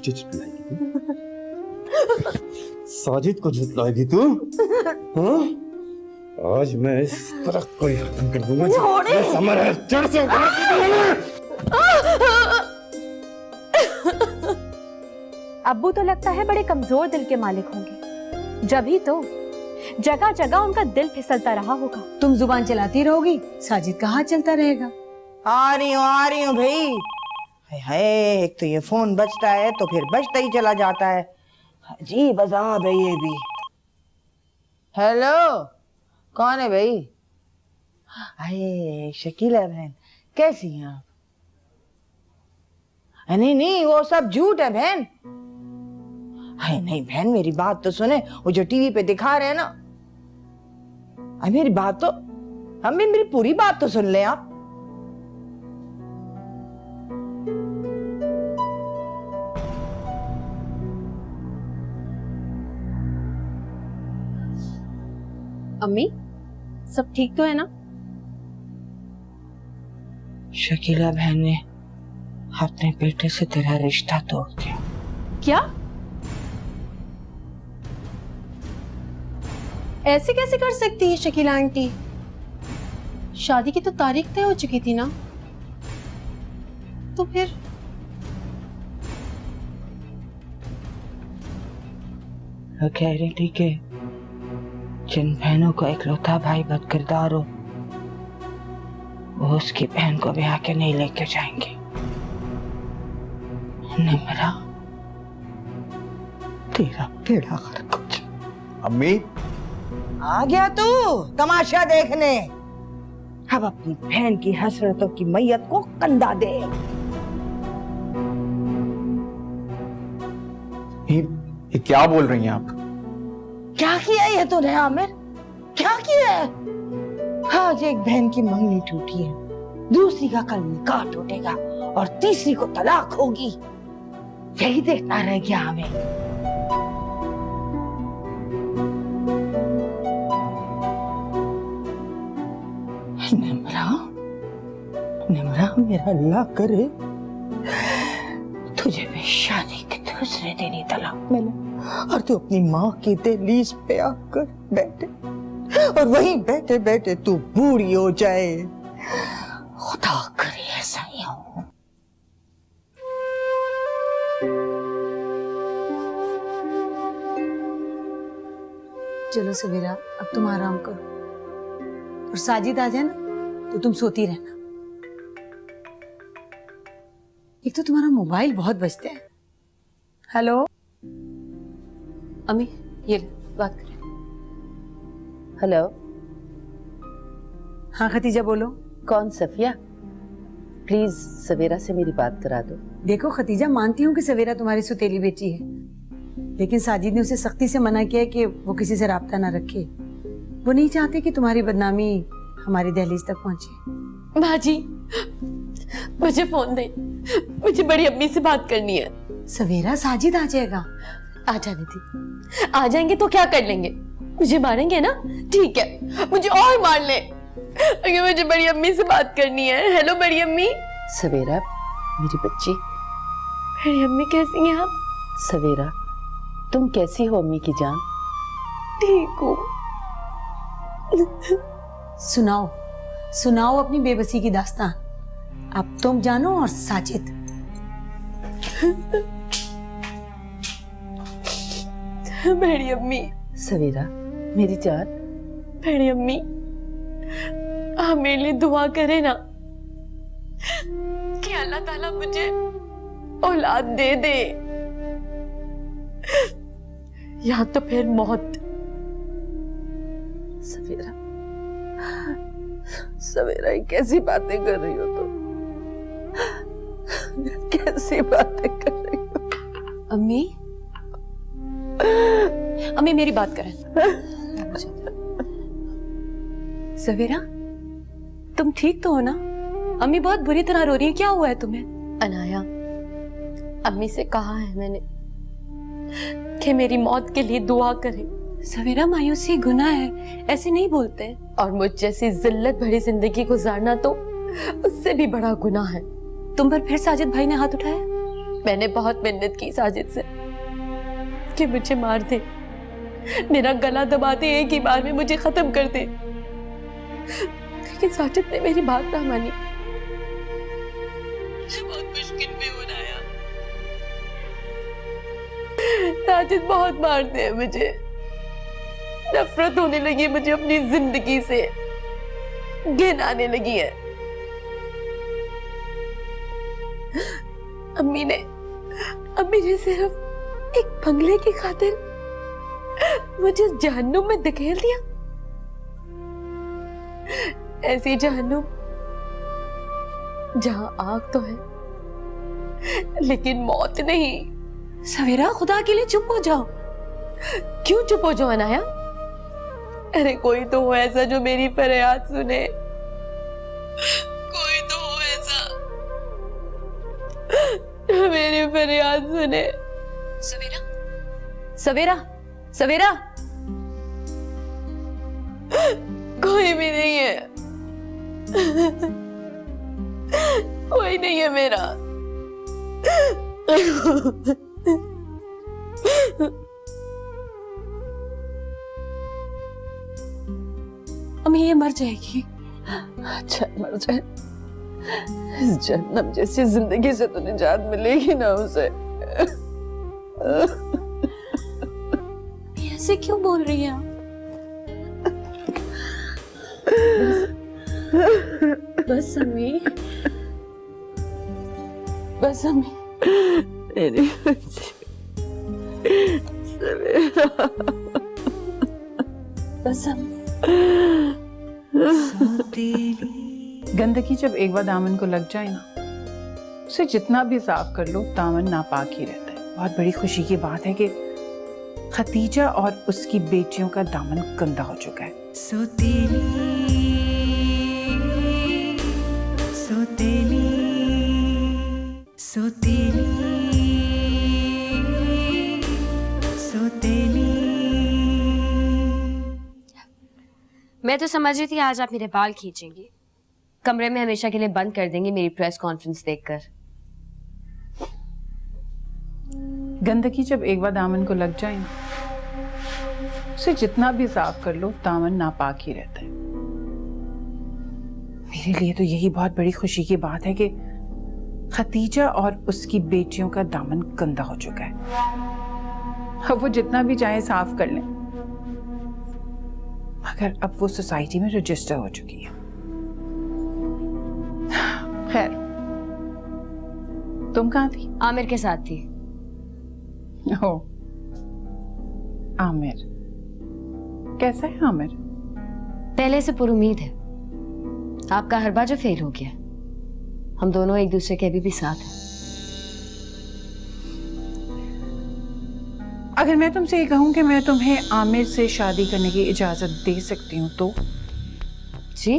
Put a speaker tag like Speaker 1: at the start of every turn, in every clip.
Speaker 1: मुझे झुठलाएगी तू? साजिद को झुठलाएगी तू? हाँ? आज मैं इस तरह को ही खत्म कर दूंगा। समर है, जड़ से उखाड़ दूंगा।
Speaker 2: अब्बू तो लगता है बड़े कमजोर दिल के मालिक होंगे, जभी तो जगह जगह उनका दिल फिसलता रहा होगा।
Speaker 3: तुम जुबान चलाती रहोगी, साजिद का हाथ चलता रहेगा।
Speaker 4: आ रही हूँ भाई। हाय, एक तो ये फोन बजता है तो फिर बजता ही चला जाता है। जी बजा भाई ये भी। हेलो, कौन है भाई? अरे शकीला बहन, कैसी हैं आप? नहीं नहीं, वो सब झूठ है बहन। अरे नहीं बहन, मेरी बात तो सुने। वो जो टीवी पे दिखा रहे हैं ना, मेरी बात तो मेरी पूरी बात तो सुन ले आप।
Speaker 2: अम्मी, सब ठीक तो है ना?
Speaker 4: शकीला बहन ने अपने बेटे से तेरा रिश्ता तोड़ दिया।
Speaker 2: क्या? ऐसे कैसे कर सकती है शकीला आंटी? शादी की तो तारीख तय हो चुकी थी ना, तो फिर?
Speaker 4: वो कह रही थी कि जिन बहनों को इकलौता भाई बदकिरदार हो, वो उसकी बहन को ब्याह के नहीं लेके जाएंगे। निमरा, तेरा बेड़ा गर्क हो जाए।
Speaker 1: अम्मी,
Speaker 4: आ गया तू तमाशा देखने? अब अपनी बहन की हसरतों की मैयत को कंधा दे।
Speaker 1: ये क्या बोल रही हैं आप?
Speaker 4: क्या किया ये तूने आमिर? क्या किया है? आज एक बहन की मंगनी टूटी है, दूसरी का कल निकाह टूटेगा और तीसरी को तलाक होगी। यही देखना रह गया हमें। निमरा, निमरा, मेरा अल्लाह करे तुझे भी शादी के दूसरे दिन ही तलाक मिले और तू अपनी माँ की दहलीज पे आकर बैठे और वहीं बैठे बैठे तू बूढ़ी हो जाए। खुदा करे ऐसा ही हो।
Speaker 3: चलो सवेरा, अब तुम आराम करो और साजिद आ जाए ना तो तुम सोती रहना। एक तो तुम्हारा मोबाइल बहुत बजता है। हेलो
Speaker 2: अम्मी, ये बात करें।
Speaker 5: हेलो,
Speaker 3: हाँ खतीजा बोलो।
Speaker 5: कौन? सफिया, प्लीज सवेरा से मेरी बात करा दो।
Speaker 3: देखो खतीजा, मानती हूँ कि सवेरा तुम्हारी सुतेली बेटी है, लेकिन साजिद ने उसे सख्ती से मना किया कि वो किसी से राब्ता ना रखे। वो नहीं चाहते कि तुम्हारी बदनामी हमारी दहलीज तक पहुंचे।
Speaker 2: बाजी, मुझे फोन दे, मुझे बड़ी अम्मी से बात करनी है।
Speaker 3: सवेरा, साजिद आ जाएगा।
Speaker 2: आ जाने थी, आ जाएंगे तो क्या कर लेंगे? मुझे मारेंगे ना? ठीक है, मुझे और मार ले, अगर मुझे बड़ी अम्मी से बात करनी है। हेलो बड़ी अम्मी।
Speaker 5: सवेरा मेरी बच्ची।
Speaker 2: बड़ी अम्मी कैसी हैं आप?
Speaker 5: सवेरा, तुम कैसी हो अम्मी की जान?
Speaker 2: ठीक हूँ।
Speaker 3: सुनाओ सुनाओ अपनी बेबसी की दास्तान। अब तुम जानो और साजिद।
Speaker 2: बड़ी अम्मी।
Speaker 5: सवेरा मेरी जान।
Speaker 2: बड़ी अम्मी, आप मेरे लिए दुआ करें ना कि अल्लाह ताला मुझे औलाद दे दे, या तो फिर मौत।
Speaker 5: सवेरा, सवेरा, ये कैसी बातें कर रही हो तुम? कैसी बातें कर रही हो?
Speaker 2: अम्मी, अम्मी मेरी बात करें। सवेरा, तुम ठीक तो हो ना? अम्मी बहुत बुरी तरह रो रही है, क्या हुआ है तुम्हें? अनाया, अम्मी से कहा है मैंने कि मेरी मौत के लिए दुआ करें। सवेरा, मायूसी गुनाह है, ऐसे नहीं बोलते। और मुझ जैसी जिल्लत भरी जिंदगी गुजारना तो उससे भी बड़ा गुनाह है। तुम पर फिर साजिद भाई ने हाथ उठाया? मैंने बहुत मिन्नत की साजिद से कि मुझे मार दे, मेरा गला दबा दे, एक ही बार में मुझे खत्म कर दे, लेकिन साजिद ने मेरी बात ना मानी। बहुत मुश्किल में हो रहा, साजिद बहुत मारते हैं मुझे, नफरत होने लगी मुझे अपनी जिंदगी से, घिन आने लगी है। अम्मी ने सिर्फ एक बंगले की खातिर मुझे जहन्नुम में धकेल दिया, ऐसी जहन्नुम जहां आग तो है लेकिन मौत नहीं। सवेरा, खुदा के लिए चुप हो जाओ। क्यों चुप हो जाओ अनाया? अरे कोई तो हो ऐसा जो मेरी फरियाद सुने, कोई तो हो ऐसा जो मेरी फरियाद सुने। सवेरा, सवेरा, सवेरा, कोई भी नहीं है, कोई नहीं है मेरा। अम्मी ये मर जाएगी।
Speaker 5: अच्छा मर जाए, इस जहन्नम जैसी जिंदगी से तो निजात मिलेगी ना उसे।
Speaker 2: ऐसे क्यों बोल रही हैं आप? बस अम्मी, बस अम्मी।
Speaker 5: मेरी बच्ची सवेरा,
Speaker 2: बस अम्मी।
Speaker 6: गंदगी जब एक बार दामन को लग जाए ना, उसे जितना भी साफ कर लो दामन नापाक ही रहता है। बहुत बड़ी खुशी की बात है कि खतीजा और उसकी बेटियों का दामन गंदा हो चुका है।
Speaker 7: सोतेली सोतेली सोतेली सोतेली।
Speaker 8: मैं तो समझ रही थी आज आप मेरे बाल खींचेंगी, कमरे में हमेशा के लिए बंद कर देंगी मेरी प्रेस कॉन्फ्रेंस देखकर।
Speaker 6: गंदगी जब एक बार दामन को लग जाए ना, उसे जितना भी साफ कर लो दामन नापाक ही रहता है। मेरे लिए तो यही बहुत बड़ी खुशी की बात है कि खतीजा और उसकी बेटियों का दामन गंदा हो चुका है। अब वो जितना भी चाहे साफ कर लें, मगर अब वो सोसाइटी में रजिस्टर हो चुकी है। खैर, तुम कहाँ थी?
Speaker 8: आमिर के साथ थी।
Speaker 6: ओ, आमिर कैसा है आमिर?
Speaker 8: पहले से पुरुमीद है, आपका हर बार जो फेल हो गया। हम दोनों एक दूसरे के अभी भी साथ हैं।
Speaker 6: अगर मैं तुमसे ये कहूं कि मैं तुम्हें आमिर से शादी करने की इजाजत दे सकती हूँ तो?
Speaker 8: जी?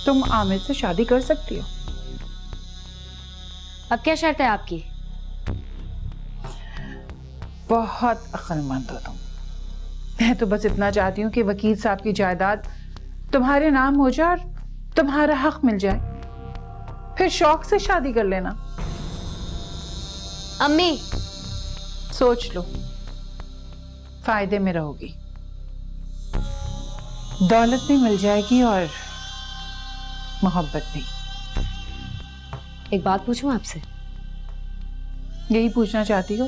Speaker 6: तुम आमिर से शादी कर सकती हो।
Speaker 8: अब क्या शर्त है आपकी?
Speaker 6: बहुत अक्लमंद हो तुम। मैं तो बस इतना चाहती हूँ कि वकील साहब की जायदाद तुम्हारे नाम हो जाए और तुम्हारा हक मिल जाए, फिर शौक से शादी कर लेना।
Speaker 8: अम्मी,
Speaker 6: सोच लो, फायदे में रहोगी, दौलत भी मिल जाएगी और मोहब्बत भी।
Speaker 8: एक बात पूछूं आपसे?
Speaker 6: यही पूछना चाहती हो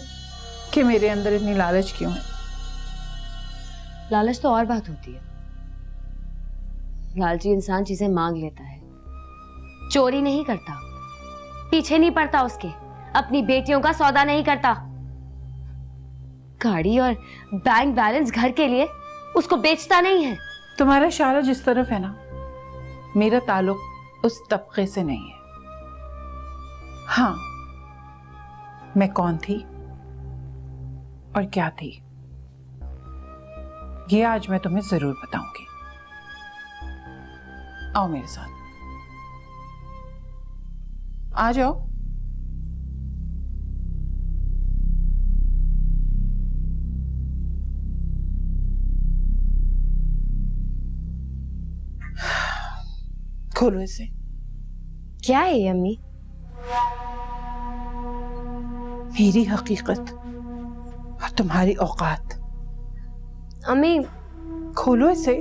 Speaker 6: कि मेरे अंदर इतनी लालच क्यों है?
Speaker 8: लालच तो और बात होती है। लालची इंसान चीजें मांग लेता है, चोरी नहीं करता, पीछे नहीं पड़ता उसके, अपनी बेटियों का सौदा नहीं करता। गाड़ी और बैंक बैलेंस घर के लिए उसको बेचता नहीं है।
Speaker 6: तुम्हारा इशारा जिस तरफ है ना, मेरा ताल्लुक उस तबके से नहीं है। हाँ, मैं कौन थी और क्या थी, ये आज मैं तुम्हें जरूर बताऊंगी। आओ मेरे साथ, आ जाओ। खोलो इसे।
Speaker 8: क्या है ये अम्मी?
Speaker 6: मेरी हकीकत और तुम्हारी औकात।
Speaker 8: अम्मी
Speaker 6: खोलो इसे।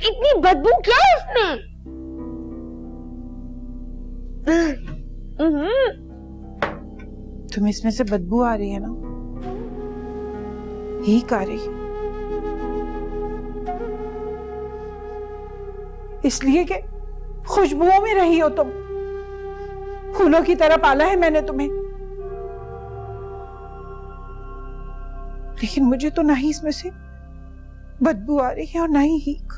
Speaker 8: इतनी बदबू क्या है इसमें?
Speaker 6: तुम्हें इसमें से बदबू आ रही है ना? ठीक आ रही है। इसलिए कि खुशबुओं में रही हो तुम। फूलों की तरह पाला है मैंने तुम्हें। लेकिन मुझे तो ना ही इसमें से बदबू आ रही है और ना ही हीक।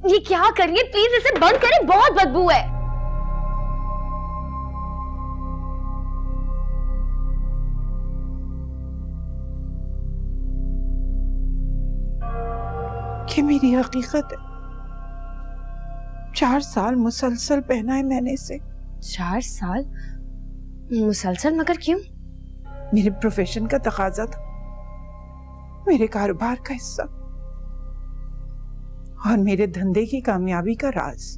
Speaker 8: ये क्या करिए, प्लीज इसे बंद करें, बहुत बदबू है।
Speaker 6: ये मेरी हकीकत है। 4 साल मुसलसल पहना है मैंने इसे।
Speaker 8: 4 साल मुसलसल? मगर क्यों?
Speaker 6: मेरे प्रोफेशन का तकाजा था, मेरे कारोबार का हिस्सा और मेरे धंधे की कामयाबी का राज।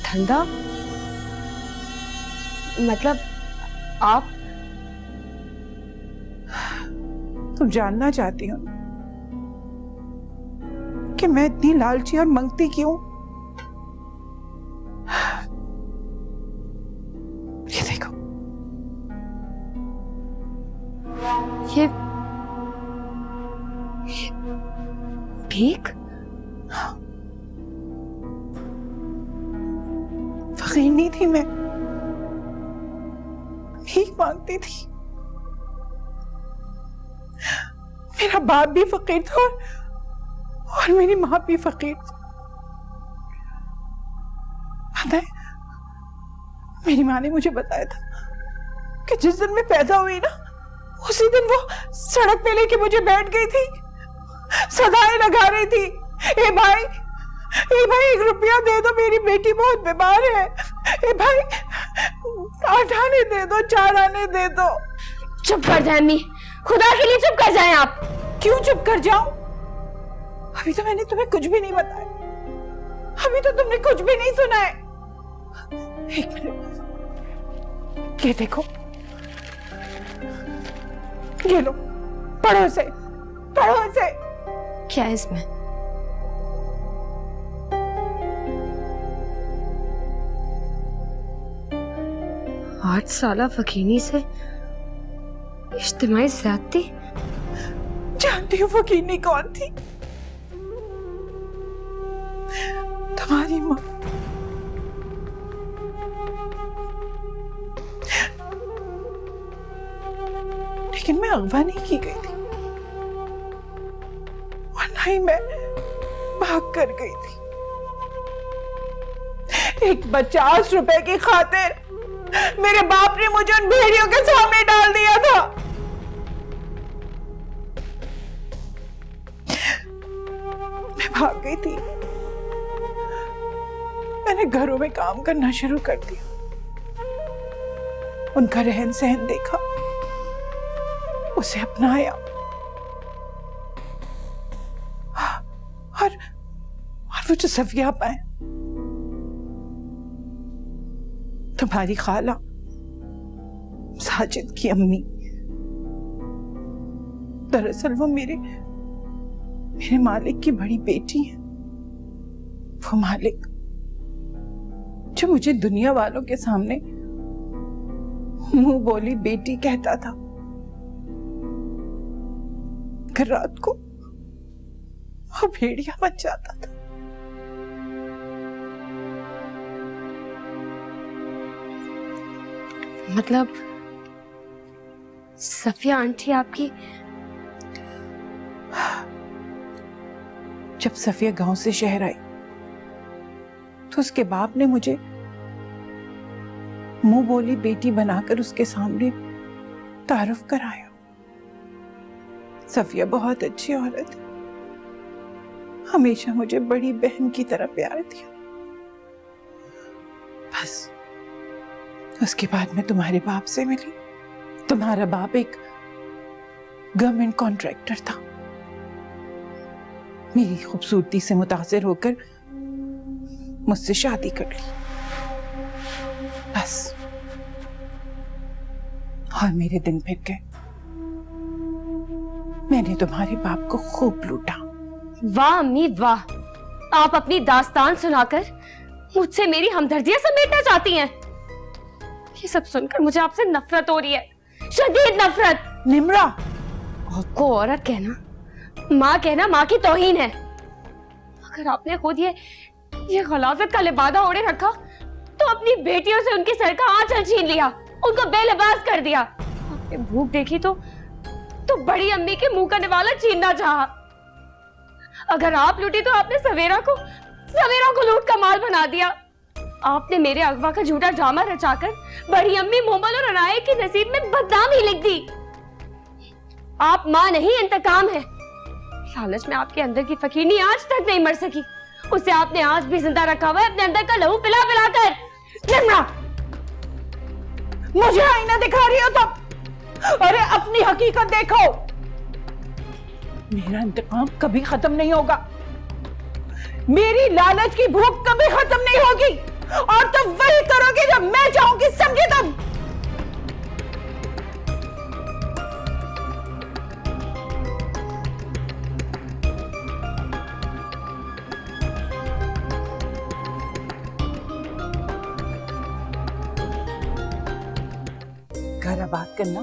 Speaker 8: धंधा? मतलब आप?
Speaker 6: तुम जानना चाहती हो कि मैं इतनी लालची और मंगती क्यों? ये देखो,
Speaker 8: ये भीख?
Speaker 6: फकीर नहीं थी मैं, भीख मांगती थी। मेरा बाप भी फकीर था और मेरी माँ भी फकीर थी। पता है, मेरी माँ ने मुझे बताया था कि जिस दिन मैं पैदा हुई ना, उसी दिन वो सड़क पे लेके मुझे बैठ गई थी, सदाएं लगा रही थी, ए भाई 1 रुपया दे दो, मेरी बेटी बहुत बीमार है, ए भाई 8 आने दे दो, 4 आने दे दो।
Speaker 8: चुप कर जाए अम्मी, खुदा के लिए चुप कर जाए आप।
Speaker 6: क्यों चुप कर जाऊं? अभी तो मैंने तुम्हें कुछ भी नहीं बताया, अभी तो तुमने कुछ भी नहीं सुना है। 1 मिनट, ये देखो, ये लो, पढ़ो इसे, पढ़ो इसे।
Speaker 8: क्या है इसमें? आठ साला फकीनी से इज्तिमाई ज़्यादती?
Speaker 6: जानती हो फकीनी कौन थी? तुम्हारी माँ। लेकिन मैं अगवा नहीं की गई थी और ना ही मैं भाग कर गई थी। एक 50 रुपए की खातिर मेरे बाप ने मुझे उन भेड़ियों के सामने डाल दिया था। मैं भाग गई थी, मैंने घरों में काम करना शुरू कर दिया, उनका रहन सहन देखा, उसे अपनाया और वो जो सफिया पाए, तुम्हारी खाला साजिद की अम्मी, दरअसल वो मेरे मालिक की बड़ी बेटी है। वो मालिक जो मुझे दुनिया वालों के सामने मुंह बोली बेटी कहता था, फिर रात को वो भेड़िया बन जाता था।
Speaker 8: मतलब सफिया आंटी आपकी?
Speaker 6: जब सफिया गांव से शहर आई तो उसके बाप ने मुझे मुंह बोली बेटी बनाकर उसके सामने तारुफ कराया। सफिया बहुत अच्छी औरत है, हमेशा मुझे बड़ी बहन की तरह प्यार दिया। बस उसके बाद मैं तुम्हारे बाप से मिली। तुम्हारा बाप एक गवर्नमेंट कॉन्ट्रैक्टर था। मेरी खूबसूरती से मुतासिर होकर मुझसे शादी कर ली। बस, और मेरे दिन फिर गए। मैंने तुम्हारे बाप को खूब लूटा।
Speaker 8: वाह अम्मी वाह, आप अपनी दास्तान सुनाकर मुझसे मेरी हमदर्दियां समेटना चाहती हैं। ये सब सुनकर मुझे आपसे नफरत हो रही है, शदीद नफरत।
Speaker 6: निम्रा,
Speaker 8: औरत को औरत कहना माँ की तौहीन है। अगर आपने खुद ये गलाजत का लिबादा ओढ़े रखा तो अपनी बेटियों से उनके सर का आंचल छीन लिया, उनको बेलिबास कर दिया। आपने भूख देखी तो बड़ी अम्मी के मुंह का निवाला छीनना चाहा। अगर आप लूटी तो आपने सवेरा को लूट का माल बना दिया। आपने मेरे अगवा का झूठा ड्रामा रचाकर बड़ी अम्मी, मोमल और अनाया के नसीब में बदनामी लिख दी। आप माँ नहीं, इंतकाम है। लालच में आपके अंदर की फकीरनी आज तक नहीं मर सकी, उसे आपने आज भी जिंदा रखा हुआ है अपने अंदर का लहू पिला कर।
Speaker 6: निम्रा, मुझे आईना दिखा रही हो तुम? अरे अपनी हकीकत देखो। मेरा इंतकाम कभी खत्म नहीं होगा, मेरी लालच की भूख कभी खत्म नहीं होगी, और तुम वही करोगे जब मैं चाहूंगी, समझे तुम? घर आबाद करना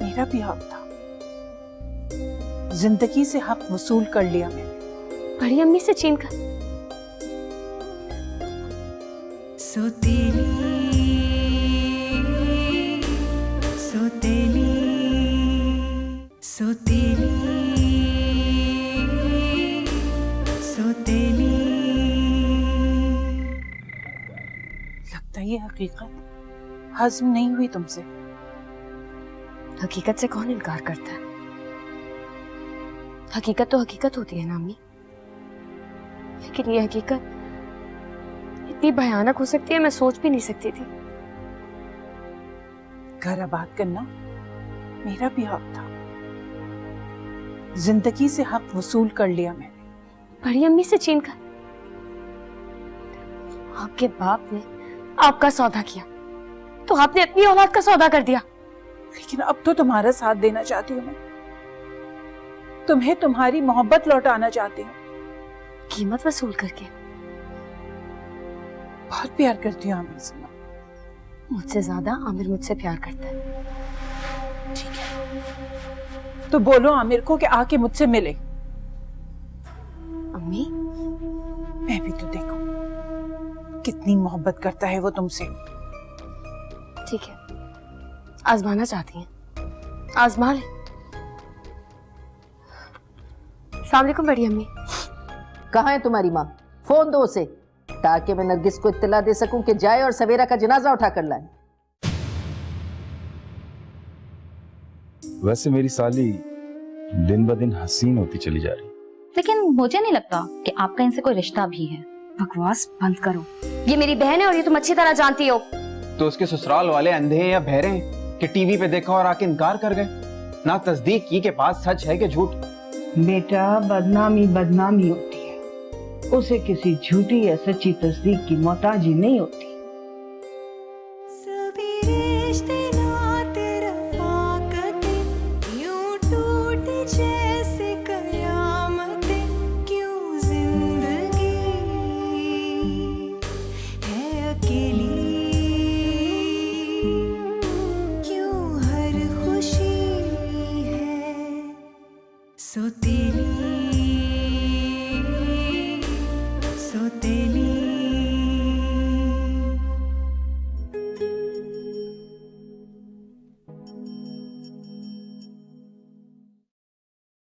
Speaker 6: मेरा भी हक था। जिंदगी से हक वसूल कर लिया मैंने।
Speaker 8: बड़ी अम्मी से छीन कर।
Speaker 7: सोतेली सोतेली सोतेली सोतेली।
Speaker 6: लगता है ये हकीकत हजम नहीं हुई तुमसे।
Speaker 8: हकीकत से कौन इनकार करता है? हकीकत तो हकीकत होती है ना अम्मी, लेकिन ये हकीकत इतनी भयानक हो सकती है, मैं सोच भी नहीं सकती थी।
Speaker 6: घर आबाद करना मेरा भी हक था। जिंदगी से हक वसूल कर लिया मैंने।
Speaker 8: बड़ी अम्मी से छीन कर। आपके बाप ने आपका सौदा किया तो आपने अपनी औलाद का सौदा कर दिया।
Speaker 6: लेकिन अब तो तुम्हारा साथ देना चाहती हूँ मैं, तुम्हें तुम्हारी मोहब्बत लौटाना चाहती हूँ।
Speaker 8: कीमत वसूल करके?
Speaker 6: बहुत प्यार करती हूँ आमिर से।
Speaker 8: मुझसे ज्यादा आमिर मुझसे प्यार करता है।
Speaker 6: ठीक है, तो बोलो आमिर को कि आके मुझसे मिले।
Speaker 8: अम्मी,
Speaker 6: मैं भी तो देखूं कितनी मोहब्बत करता है वो तुमसे।
Speaker 8: ठीक है, आजमाना चाहती हैं, आजमा ले। अस्सलाम वालेकुम बड़ी अम्मी।
Speaker 9: कहाँ है तुम्हारी माँ? फोन दो उसे, ताकि मैं नरगिस को इत्तला दे सकूं कि जाए और सवेरा का जनाजा उठा कर लाए।
Speaker 1: वैसे मेरी साली दिन ब दिन हसीन होती चली जा रही,
Speaker 10: लेकिन मुझे नहीं लगता कि आपका इनसे कोई रिश्ता भी है।
Speaker 8: बकवास बंद करो, ये मेरी बहन है और ये तुम अच्छी तरह जानती हो।
Speaker 11: तो उसके ससुराल वाले अंधे हैं या बहरे हैं कि टीवी पे देखा और आके इनकार कर गए? ना तस्दीक की के पास सच है कि झूठ?
Speaker 4: बेटा, बदनामी बदनामी होती है, उसे किसी झूठी या सच्ची तस्दीक की मोहताजी नहीं होती।
Speaker 7: सोतेली सोतेली।